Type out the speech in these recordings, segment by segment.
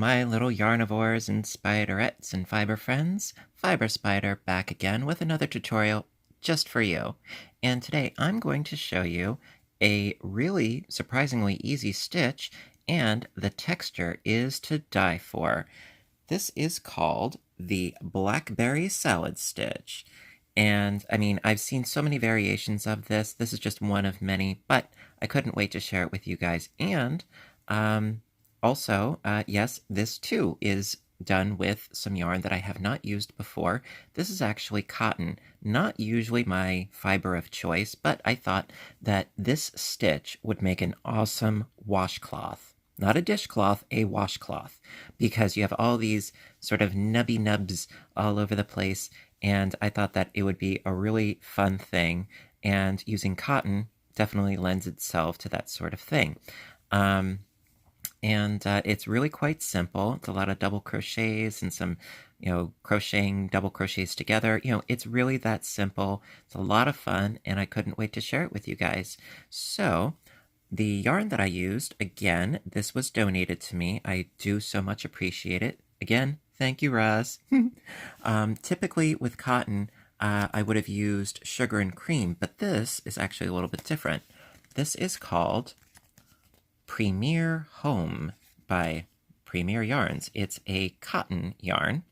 my little yarnivores and spiderettes and fiber friends. Fiber Spider back again with another tutorial just for you. And today I'm going to show you a really surprisingly easy stitch, and the texture is to die for. This is called the Blackberry salad stitch. And I mean, I've seen so many variations of this. This is just one of many, but I couldn't wait to share it with you guys. And yes, this too is done with some yarn that I have not used before. This is actually cotton, not usually my fiber of choice, but I thought that this stitch would make an awesome washcloth. Not a dishcloth, a washcloth, because you have all these sort of nubby nubs all over the place, and I thought that it would be a really fun thing, and using cotton definitely lends itself to that sort of thing. It's really quite simple. It's a lot of double crochets and some, crocheting double crochets together. It's really that simple. It's a lot of fun, and I couldn't wait to share it with you guys. So, the yarn that I used, again, this was donated to me. I do so much appreciate it. Again, thank you, Roz. Typically with cotton, I would have used sugar and cream, but this is actually a little bit different. This is called Premier Home by Premier Yarns. It's a cotton yarn.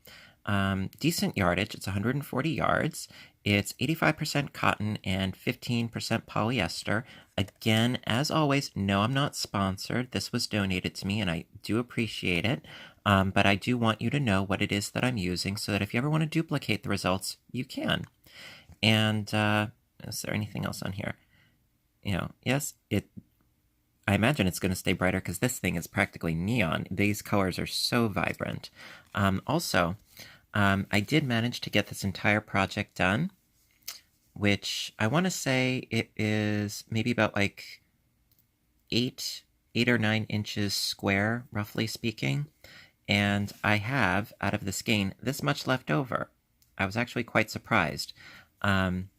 Decent yardage, it's 140 yards. It's 85% cotton and 15% polyester. Again, as always, no, I'm not sponsored. This was donated to me and I do appreciate it. But I do want you to know what it is that I'm using so that if you ever want to duplicate the results, you can. And is there anything else on here? Yes, I imagine it's going to stay brighter because this thing is practically neon. These colors are so vibrant. I did manage to get this entire project done, which I want to say it is maybe about like 8 or 9 inches square, roughly speaking. And I have, out of the skein, this much left over. I was actually quite surprised. And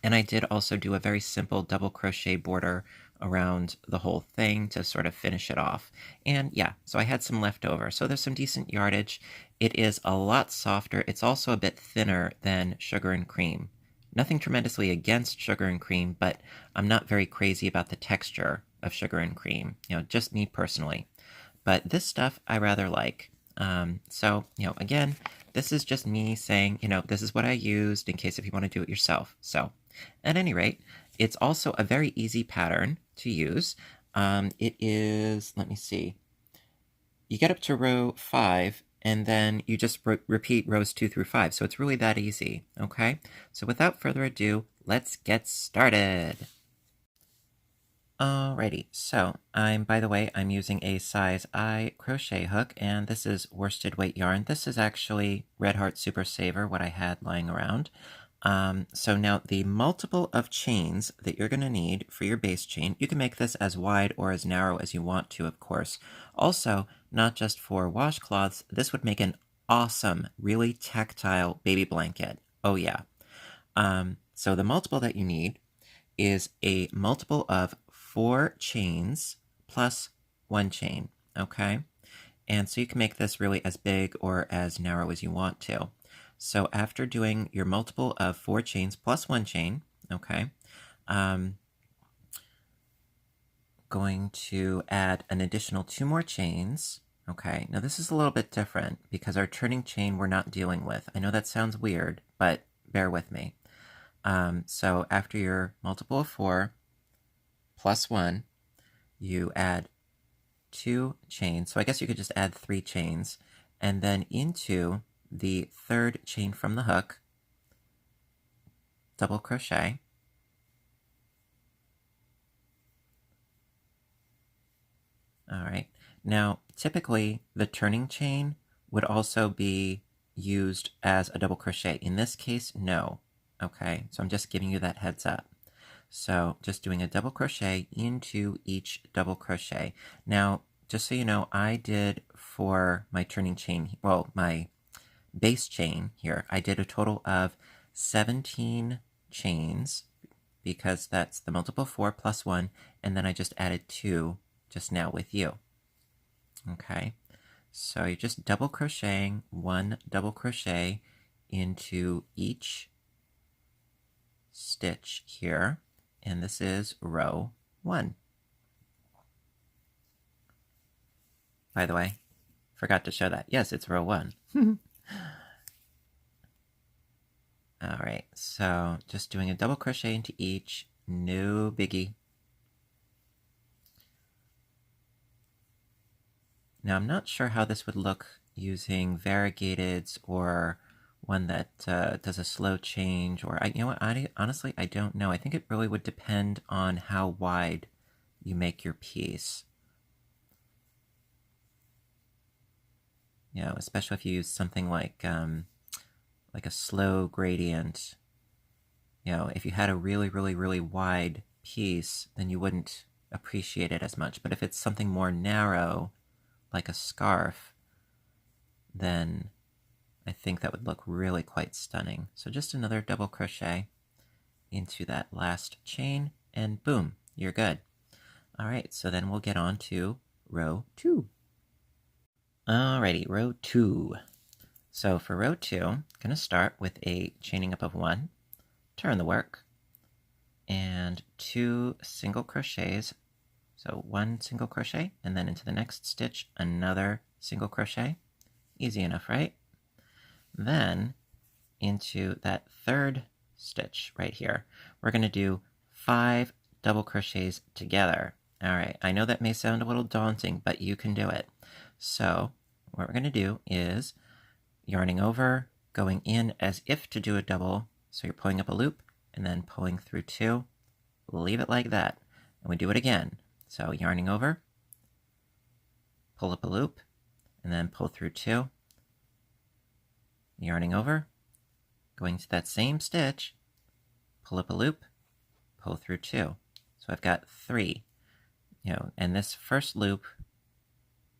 I did also do a very simple double crochet border around the whole thing to sort of finish it off. And yeah, so I had some left over. So there's some decent yardage. It is a lot softer. It's also a bit thinner than sugar and cream. Nothing tremendously against sugar and cream, but I'm not very crazy about the texture of sugar and cream, just me personally. But this stuff I rather like. Again, this is just me saying, this is what I used in case if you want to do it yourself. So, at any rate, it's also a very easy pattern to use. It is, let me see, you get up to row 5, and then you just repeat rows 2 through 5. So it's really that easy, okay? So without further ado, let's get started. Alrighty, so by the way, I'm using a size I crochet hook, and this is worsted weight yarn. This is actually Red Heart Super Saver, what I had lying around. So now the multiple of chains that you're going to need for your base chain, you can make this as wide or as narrow as you want to, of course. Also, not just for washcloths, this would make an awesome, really tactile baby blanket. Oh yeah. So the multiple that you need is a multiple of 4 chains plus 1 chain, okay? And so you can make this really as big or as narrow as you want to. So after doing your multiple of 4 chains plus 1 chain, okay, going to add an additional 2 more chains, okay? Now this is a little bit different because our turning chain we're not dealing with. I know that sounds weird, but bear with me. So after your multiple of 4 plus 1, you add 2 chains. So I guess you could just add 3 chains, and then into the 3rd chain from the hook, double crochet, all right. Now, typically, the turning chain would also be used as a double crochet. In this case, no. Okay, so I'm just giving you that heads up. So just doing a double crochet into each double crochet. Now, just so you know, I did for my turning chain, well, my base chain here, I did a total of 17 chains because that's the multiple 4 plus 1, and then I just added 2 just now with you. Okay, So you're just double crocheting 1 double crochet into each stitch here, and this is row 1. By the way, forgot to show that. Yes, it's row 1. All right, so just doing a double crochet into each, no biggie. Now I'm not sure how this would look using variegateds or one that does a slow change, or you know what? Honestly, I don't know. I think it really would depend on how wide you make your piece. You know, especially if you use something like a slow gradient. You know, if you had a really, really, really wide piece, then you wouldn't appreciate it as much. But if it's something more narrow, like a scarf, then I think that would look really quite stunning. So just another double crochet into that last chain, and boom, you're good. All right, so then we'll get on to row 2. Alrighty, row 2. So for row 2, I'm going to start with a chaining up of 1, turn the work, and 2 single crochets. So 1 single crochet, and then into the next stitch, another single crochet. Easy enough, right? Then into that third stitch right here, we're going to do 5 double crochets together. All right, I know that may sound a little daunting, but you can do it. So what we're going to do is yarning over, going in as if to do a double. So you're pulling up a loop and then pulling through 2. Leave it like that. And we do it again. So yarning over, pull up a loop, and then pull through 2. Yarning over, going to that same stitch, pull up a loop, pull through 2. So I've got 3. You know, and this first loop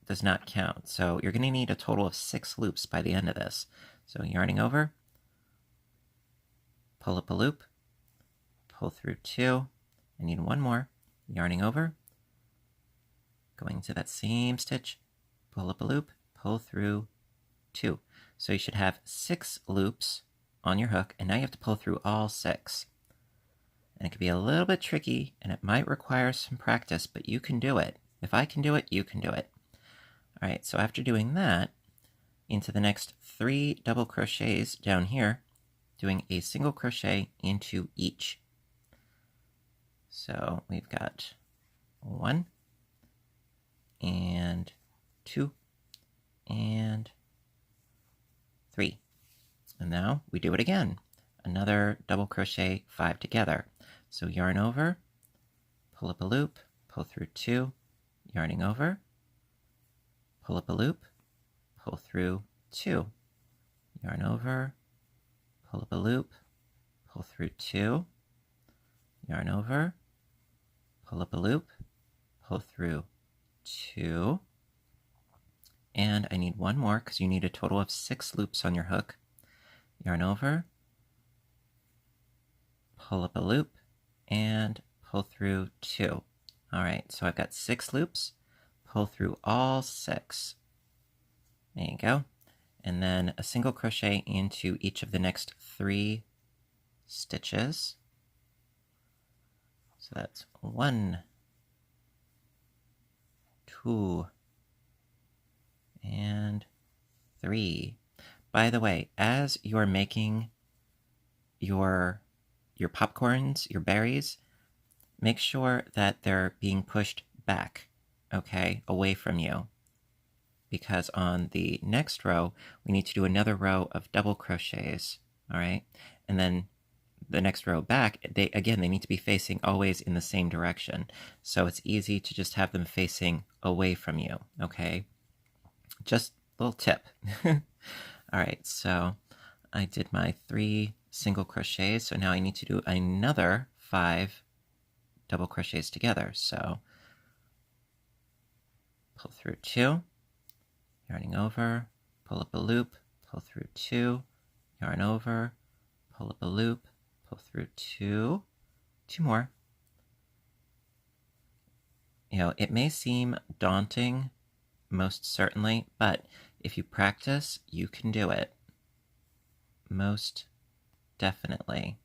does not count. So you're going to need a total of 6 loops by the end of this. So yarning over, pull up a loop, pull through 2. I need 1 more. Yarning over, going to that same stitch, pull up a loop, pull through 2. So you should have 6 loops on your hook, and now you have to pull through all 6. And it can be a little bit tricky, and it might require some practice, but you can do it. If I can do it, you can do it. All right, so after doing that, into the next 3 double crochets down here, doing a single crochet into each. So we've got 1, and 2, and 3. And now we do it again. Another double crochet 5 together. So yarn over, pull up a loop, pull through 2, yarning over, pull up a loop, pull through 2, yarn over, pull up a loop, pull through 2, yarn over, pull up a loop, pull through 2, and I need 1 more because you need a total of 6 loops on your hook. Yarn over, pull up a loop, and pull through 2. All right, so I've got 6 loops, pull through all 6. There you go. And then a single crochet into each of the next 3 stitches. So that's 1, 2, and 3. By the way, as you're making your popcorns, your berries, make sure that they're being pushed back, okay, away from you. Because on the next row, we need to do another row of double crochets, all right? And then the next row back, they need to be facing always in the same direction. So it's easy to just have them facing away from you, okay? Just a little tip. All right, so I did my 3 single crochets, so now I need to do another 5 double crochets together. So pull through 2, yarning over, pull up a loop, pull through 2, yarn over, pull up a loop, pull through 2, 2 more. You know, it may seem daunting, most certainly, but if you practice, you can do it. Most definitely.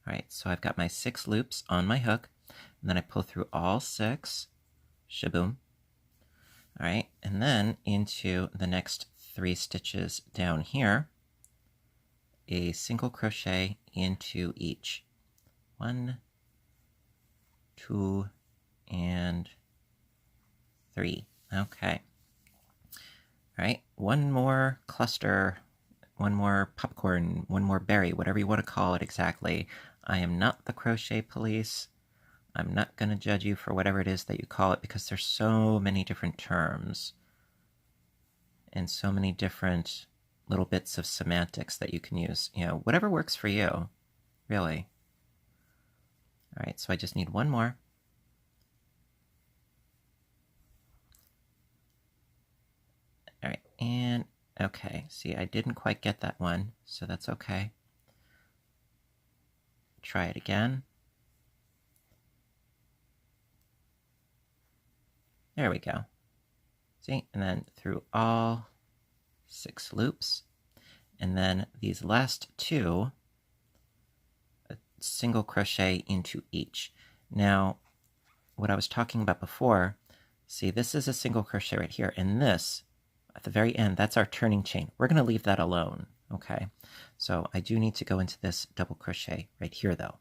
All right, so I've got my 6 loops on my hook, and then I pull through all 6, shaboom. All right, and then into the next 3 stitches down here, a single crochet into each. 1, 2, and 3. Okay. All right, one more cluster, one more popcorn, one more berry, whatever you want to call it exactly. I am not the crochet police. I'm not going to judge you for whatever it is that you call it, because there's so many different terms and so many different little bits of semantics that you can use. You know, whatever works for you, really. All right, so I just need one more. All right, and okay, see, I didn't quite get that one, so that's okay. Try it again. There we go. See, and then through all 6 loops, and then these last 2, a single crochet into each. Now, what I was talking about before, see, this is a single crochet right here, and this, at the very end, that's our turning chain. We're going to leave that alone, okay? So I do need to go into this double crochet right here, though,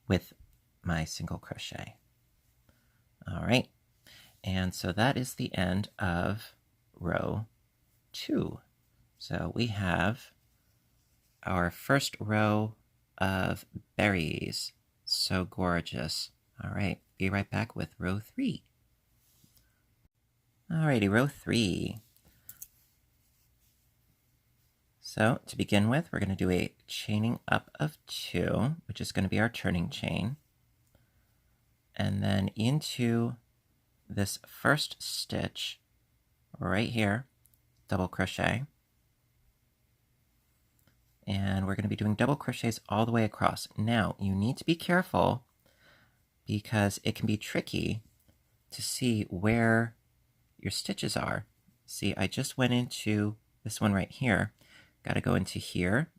with my single crochet. All right, and so that is the end of row 2. So we have our first row of berries. So gorgeous. All right, be right back with row 3. Alrighty, row 3. So to begin with, we're going to do a chaining up of 2, which is going to be our turning chain. And then into this first stitch right here, double crochet. And we're going to be doing double crochets all the way across. Now, you need to be careful because it can be tricky to see where your stitches are. See, I just went into this one right here. Got to go into here.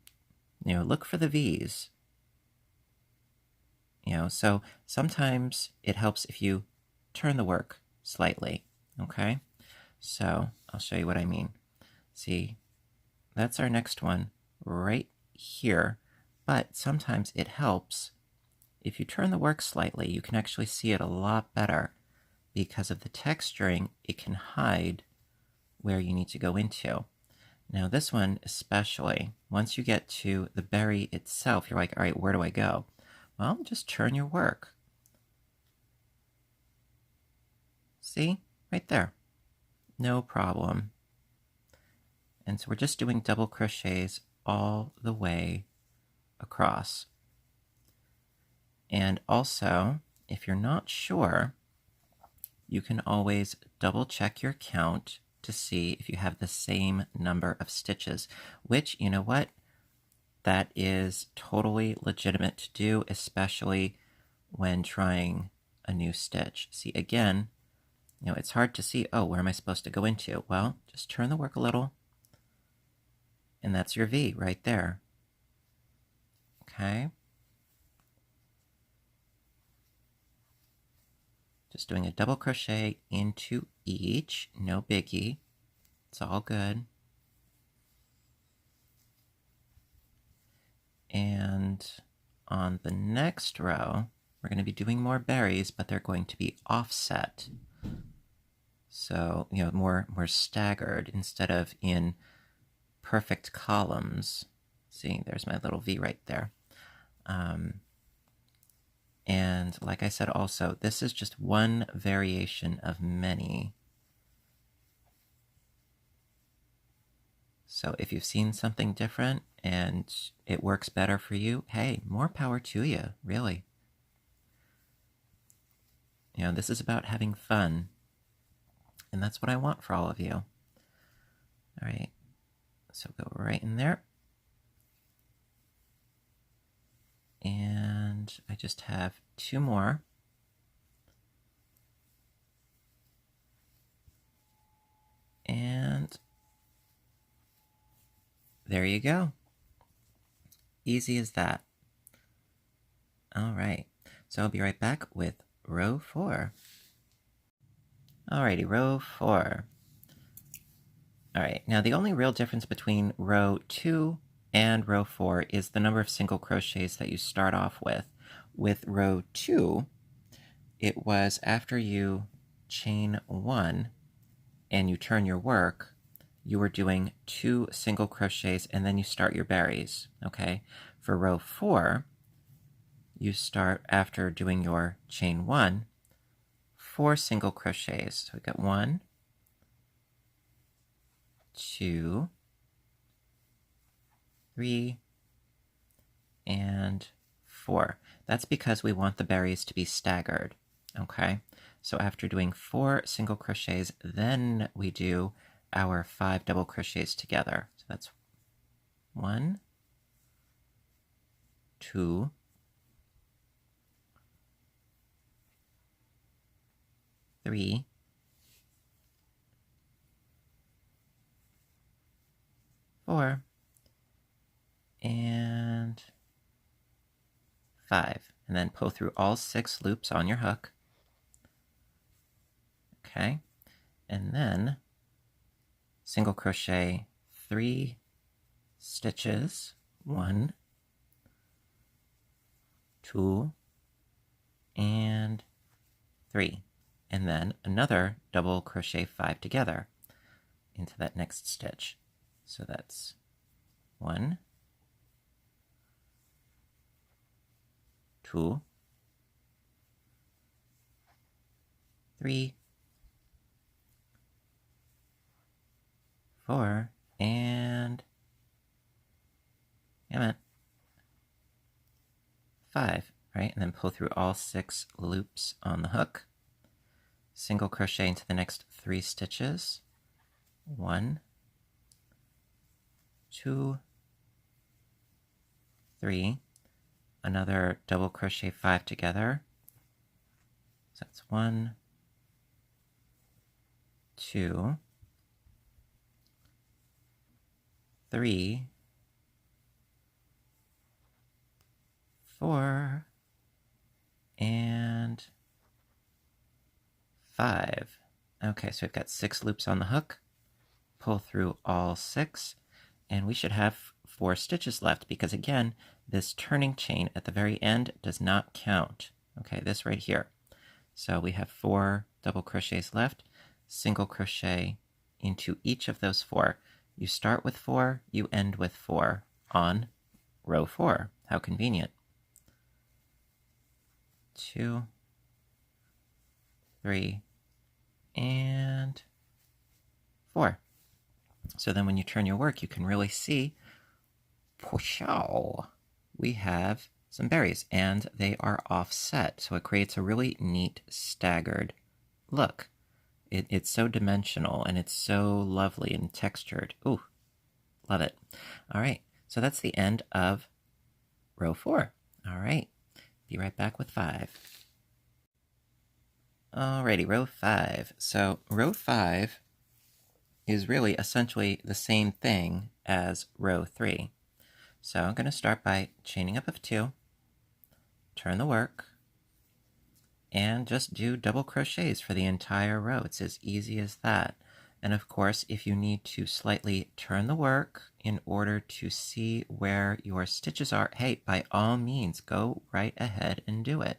You know, look for the V's. You know, so sometimes it helps if you turn the work slightly, okay? So I'll show you what I mean. See, that's our next one right here, but sometimes it helps if you turn the work slightly. You can actually see it a lot better because of the texturing. It can hide where you need to go into. Now this one especially, once you get to the berry itself, you're like, all right, where do I go? Well, just turn your work. See? Right there. No problem. And so we're just doing double crochets all the way across. And also, if you're not sure, you can always double check your count to see if you have the same number of stitches, which, you know what? That is totally legitimate to do, especially when trying a new stitch. See, again, you know, it's hard to see, oh, where am I supposed to go into? Well, just turn the work a little, and that's your V right there. Okay? Just doing a double crochet into each, no biggie. It's all good. And on the next row, we're going to be doing more berries, but they're going to be offset. So, you know, more staggered instead of in perfect columns. See, there's my little V right there. And like I said also, this is just one variation of many. So if you've seen something different and it works better for you, hey, more power to you, really. You know, this is about having fun. And that's what I want for all of you. All right, so go right in there. And I just have 2 more. there you go. Easy as that. All right, so I'll be right back with row 4. Alrighty, row 4. Alright, now the only real difference between row 2 and row 4 is the number of single crochets that you start off with. With row 2, it was after you chain 1 and you turn your work, you were doing 2 single crochets and then you start your berries, okay? For row 4, you start after doing your chain 1, 4 single crochets. So we got 1, 2, 3, and 4. That's because we want the berries to be staggered, okay? So after doing 4 single crochets, then we do our 5 double crochets together. So that's 1, 2, 3, 4, and 5. And then pull through all 6 loops on your hook. Okay, and then single crochet 3 stitches, 1, 2, and 3. And then another double crochet 5 together into that next stitch. So that's 1, 2, 3, 4, and 5, right? And then pull through all 6 loops on the hook. Single crochet into the next 3 stitches. 1, 2, 3. Another double crochet 5 together. So that's 1, 2, 3, 4, and 5. Okay, so we've got 6 loops on the hook. Pull through all 6, and we should have 4 stitches left because, again, this turning chain at the very end does not count. Okay, this right here. So we have 4 double crochets left, single crochet into each of those 4. You start with 4, you end with 4 on row 4. How convenient. 2, 3, and 4. So then when you turn your work, you can really see, we have some berries, and they are offset. So it creates a really neat staggered look. It's so dimensional, and it's so lovely and textured. Ooh, love it. All right, so that's the end of row 4. All right, be right back with 5. Alrighty, row 5. So row 5 is really essentially the same thing as row 3. So I'm going to start by chaining up of 2, turn the work, and just do double crochets for the entire row. It's as easy as that. And of course, if you need to slightly turn the work in order to see where your stitches are, hey, by all means, go right ahead and do it.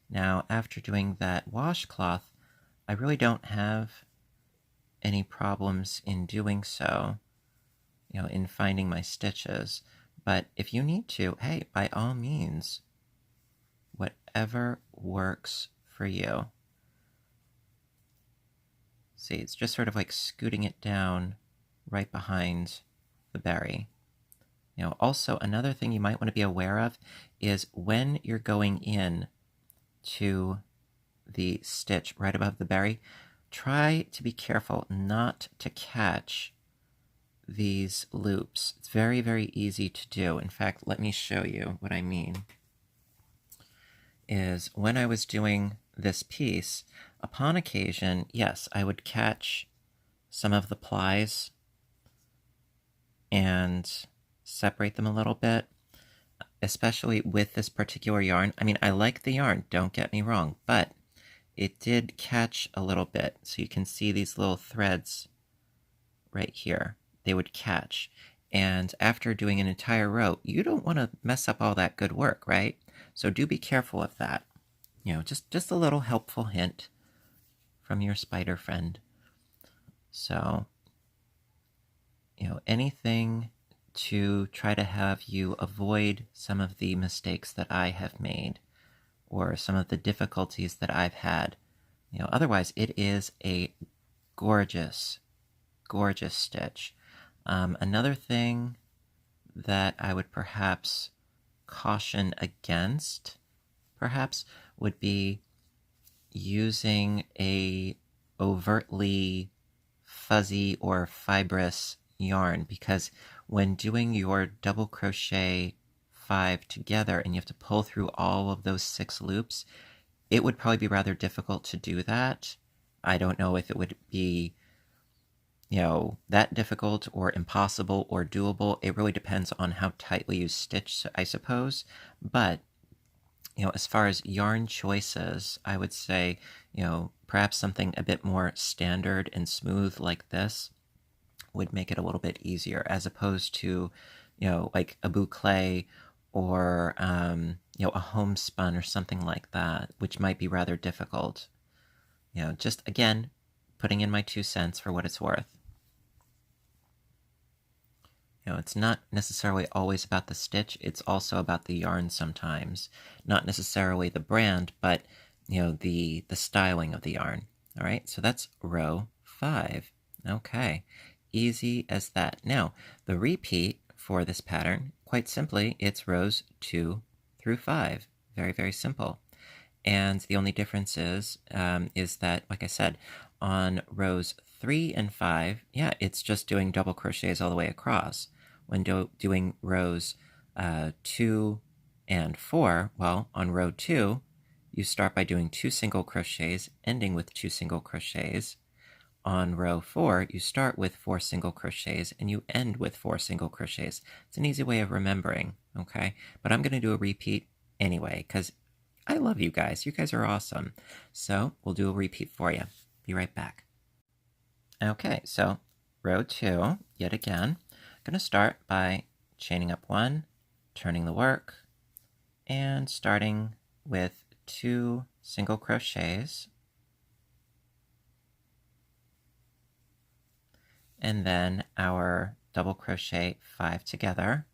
Now, after doing that washcloth, I really don't have any problems in doing so, in finding my stitches. But if you need to, hey, by all means, whatever works for you. See, it's just sort of like scooting it down right behind the berry. Also, another thing you might want to be aware of is when you're going in to the stitch right above the berry, try to be careful not to catch these loops. It's very, very easy to do. In fact, let me show you what I mean. Is when I was doing this piece, upon occasion, yes, I would catch some of the plies and separate them a little bit, especially with this particular yarn. I mean, I like the yarn, don't get me wrong, but it did catch a little bit. So you can see these little threads right here. They would catch. And after doing an entire row, you don't want to mess up all that good work, right? So do be careful of that. You know, just a little helpful hint from your spider friend. So, you know, anything to try to have you avoid some of the mistakes that I have made or some of the difficulties that I've had. You know, otherwise it is a gorgeous, gorgeous stitch. Another thing that I would perhaps caution against, perhaps, would be using a overtly fuzzy or fibrous yarn, because when doing your double crochet 5 together and you have to pull through all of those 6 loops, it would probably be rather difficult to do that. I don't know if it would be, you know, that difficult or impossible or doable. It really depends on how tightly you stitch, I suppose. But, you know, as far as yarn choices, I would say, you know, perhaps something a bit more standard and smooth like this would make it a little bit easier, as opposed to, you know, like a boucle or, you know, a homespun or something like that, which might be rather difficult. You know, just, again, putting in my 2 cents for what it's worth. You know, it's not necessarily always about the stitch, it's also about the yarn sometimes. Not necessarily the brand, but, you know, the styling of the yarn. All right, so that's row 5. Okay, easy as that. Now, the repeat for this pattern, quite simply, it's rows 2 through 5. Very, very simple. And the only difference is that, like I said, on rows 3 and 5, yeah, it's just doing double crochets all the way across. When doing rows 2 and 4, well, on row 2, you start by doing 2 single crochets, ending with 2 single crochets. On row 4, you start with 4 single crochets and you end with 4 single crochets. It's an easy way of remembering, okay? But I'm going to do a repeat anyway, because I love you guys. You guys are awesome. So we'll do a repeat for you. Be right back. Okay, so row 2, yet again. I'm going to start by chaining up 1, turning the work, and starting with 2 single crochets. And then our double crochet 5 together.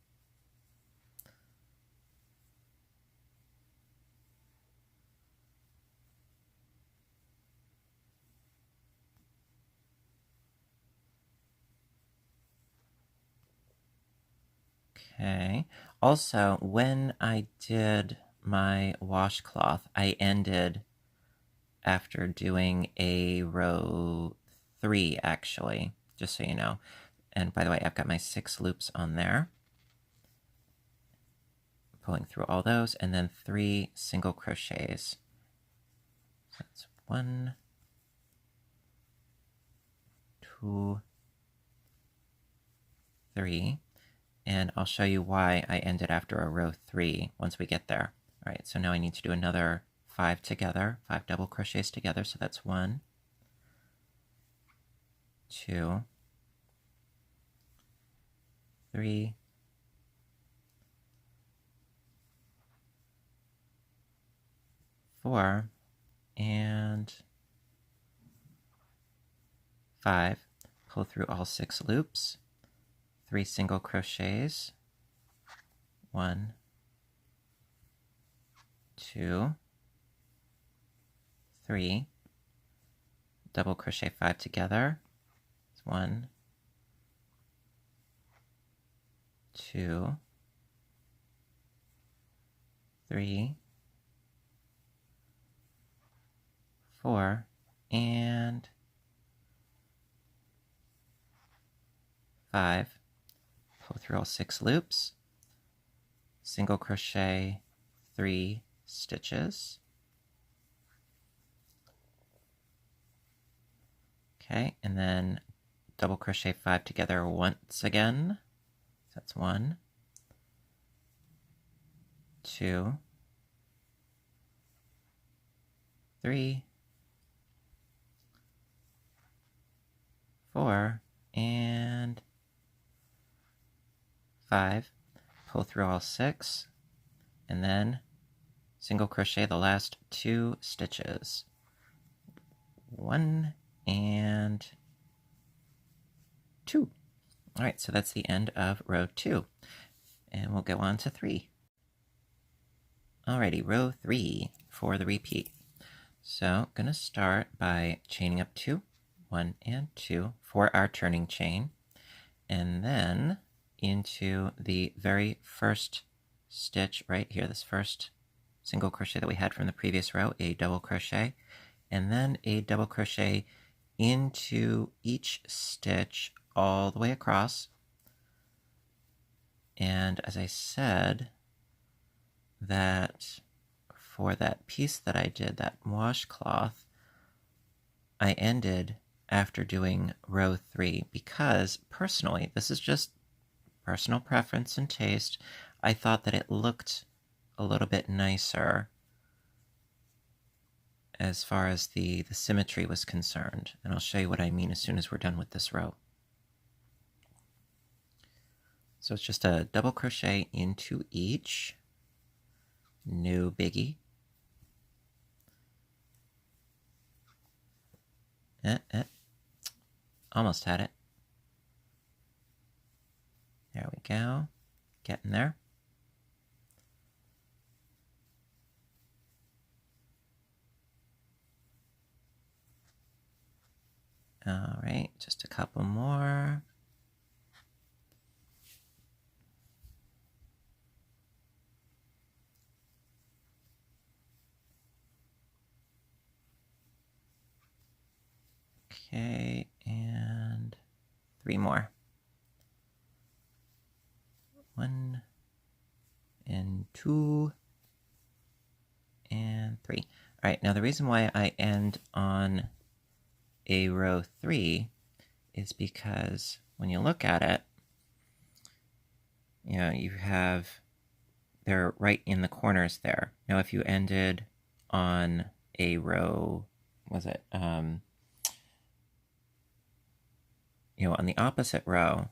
Okay. Also, when I did my washcloth, I ended after doing a row 3, actually, just so you know. And by the way, I've got my 6 loops on there. Pulling through all those, and then 3 single crochets. So that's 1, 2, 3. And I'll show you why I ended after a row 3 once we get there. All right, so now I need to do another 5 together, 5 double crochets together. So that's 1, 2, 3, 4, and 5. Pull through all 6 loops. 3 single crochets, 1, 2, 3, double crochet 5 together, 1, 2, 3, 4, and 5. Pull through all 6 loops, single crochet 3 stitches. Okay, and then double crochet 5 together once again, That's 1, 2, 3, 4, and 5. Pull through all 6, and then single crochet the last 2 stitches. 1 and 2. All right, so that's the end of row 2, and we'll go on to 3. Alrighty, row 3 for the repeat. So gonna start by chaining up 2, 1 and 2 for our turning chain, and then into the very first stitch right here, this first single crochet that we had from the previous row, a double crochet, and then a double crochet into each stitch all the way across. And as I said, that for that piece that I did, that washcloth, I ended after doing row 3 because personally, this is just personal preference and taste, I thought that it looked a little bit nicer as far as the symmetry was concerned. And I'll show you what I mean as soon as we're done with this row. So it's just a double crochet into each. No biggie. Almost had it. There we go. Getting there. All right, just a couple more. Okay, and 3 more. 1 and 2 and 3. All right, now the reason why I end on a row 3 is because when you look at it, you know, you have, they're right in the corners there. Now if you ended on a row, was it, you know, on the opposite row,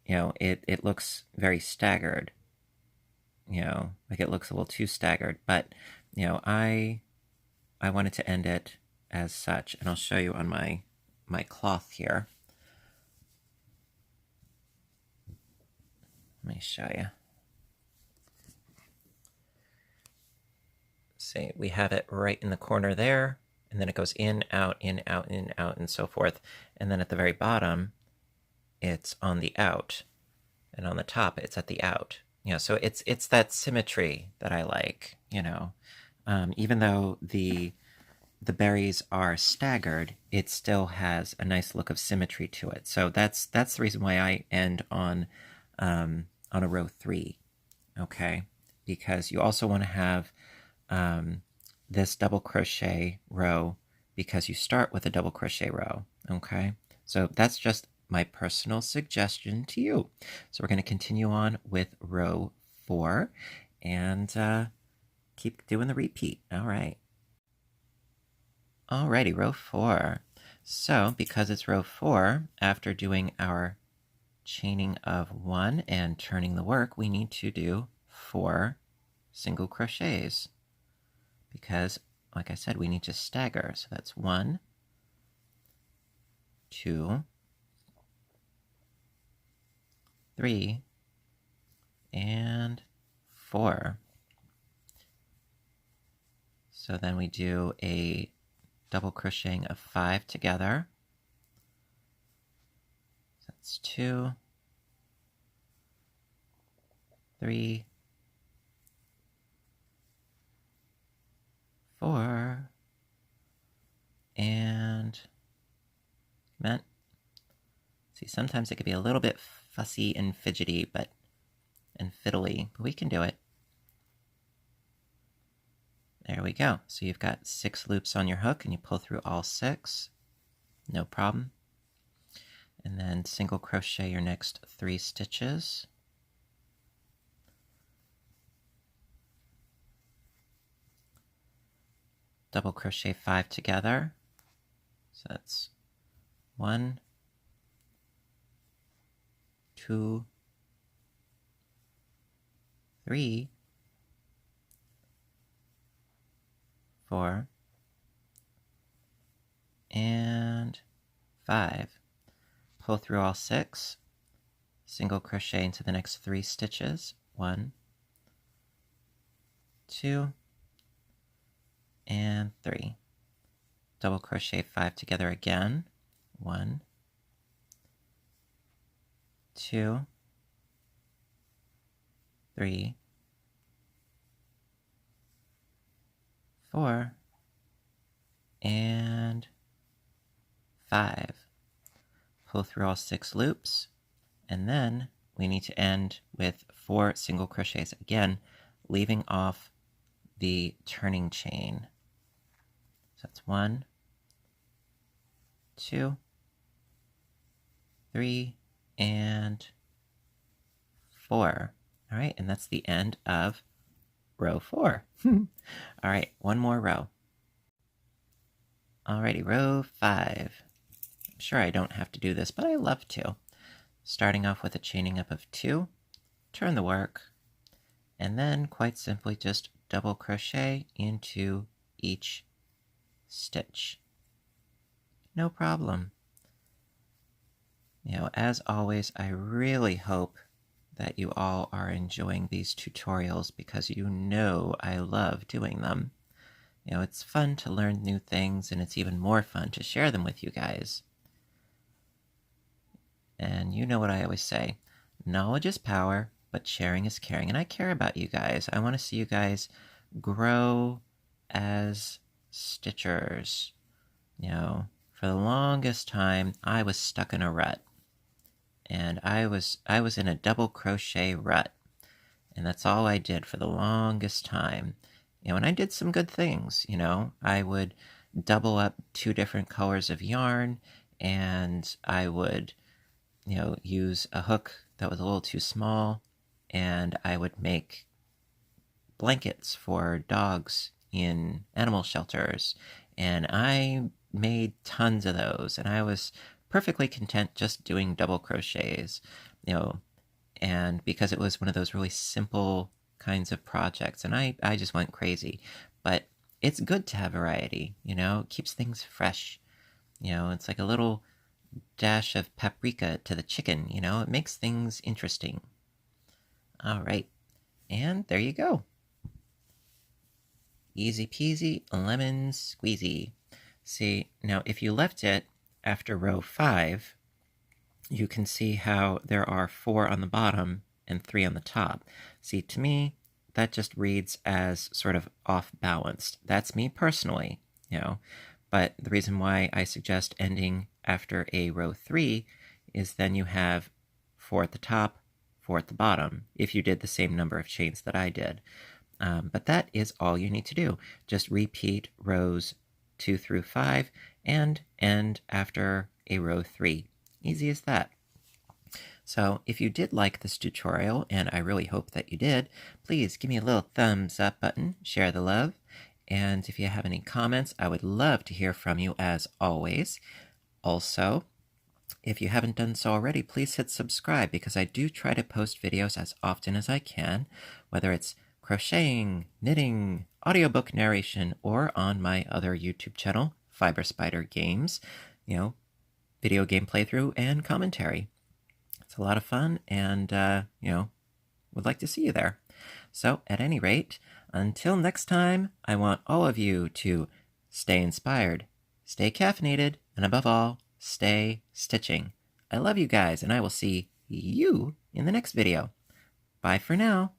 you know, it looks very staggered. You know, like it looks a little too staggered. But, you know, I wanted to end it as such, and I'll show you on my cloth here. Let me show you. See, we have it right in the corner there, and then it goes in, out, in, out, in, out, and so forth. And then at the very bottom, it's on the out, and on the top, it's at the out. You know, so it's that symmetry that I like. You know, even though the berries are staggered, it still has a nice look of symmetry to it. So that's the reason why I end on a row 3. Okay, because you also want to have this double crochet row because you start with a double crochet row. Okay, so that's just my personal suggestion to you. So we're going to continue on with row 4 and keep doing the repeat. All right. Alrighty, row 4. So because it's row 4, after doing our chaining of 1 and turning the work, we need to do 4 single crochets because, like I said, we need to stagger. So that's 1, 2, 3, and 4. So then we do a double crocheting of 5 together. That's 2, 3, 4, and meant. See, sometimes it could be a little bit fussy and fidgety, and fiddly, but we can do it. There we go. So you've got 6 loops on your hook and you pull through all 6. No problem. and then single crochet your next 3 stitches. Double crochet 5 together. So that's 1, 2, 3, 4, and 5. Pull through all 6, single crochet into the next 3 stitches. 1, 2, and 3. Double crochet 5 together again. 1, 2, 3, 4, and 5. Pull through all 6 loops, and then we need to end with 4 single crochets again, leaving off the turning chain. So that's 1, 2, 3, and 4. All right, and that's the end of row 4. All right, one more row. Alrighty, row 5. I'm sure I don't have to do this, but I love to. Starting off with a chaining up of 2, turn the work, and then quite simply just double crochet into each stitch. No problem. As always, I really hope that you all are enjoying these tutorials because I love doing them. It's fun to learn new things, and it's even more fun to share them with you guys. And you know what I always say, knowledge is power, but sharing is caring. And I care about you guys. I want to see you guys grow as stitchers. For the longest time, I was stuck in a rut. And I was in a double crochet rut. And that's all I did for the longest time. And I did some good things. I would double up 2 different colors of yarn, and I would use a hook that was a little too small, and I would make blankets for dogs in animal shelters, and I made tons of those, and I was perfectly content just doing double crochets, and because it was one of those really simple kinds of projects, and I just went crazy. But it's good to have variety, it keeps things fresh. It's like a little dash of paprika to the chicken, it makes things interesting. All right, and there you go. Easy peasy, lemon squeezy. See, now if you left it after row 5, you can see how there are 4 on the bottom and 3 on the top. See, to me, that just reads as sort of off-balanced. That's me personally, But the reason why I suggest ending after a row 3 is then you have 4 at the top, 4 at the bottom, if you did the same number of chains that I did. But that is all you need to do. Just repeat rows 2 through 5 and end after a row 3. Easy as that. So if you did like this tutorial, and I really hope that you did, please give me a little thumbs up button, share the love, and if you have any comments, I would love to hear from you as always. Also, if you haven't done so already, please hit subscribe because I do try to post videos as often as I can, whether it's crocheting, knitting, audiobook narration, or on my other YouTube channel, Fiber Spider Games, video game playthrough and commentary. It's a lot of fun, and, would like to see you there. So, at any rate, until next time, I want all of you to stay inspired, stay caffeinated, and above all, stay stitching. I love you guys, and I will see you in the next video. Bye for now.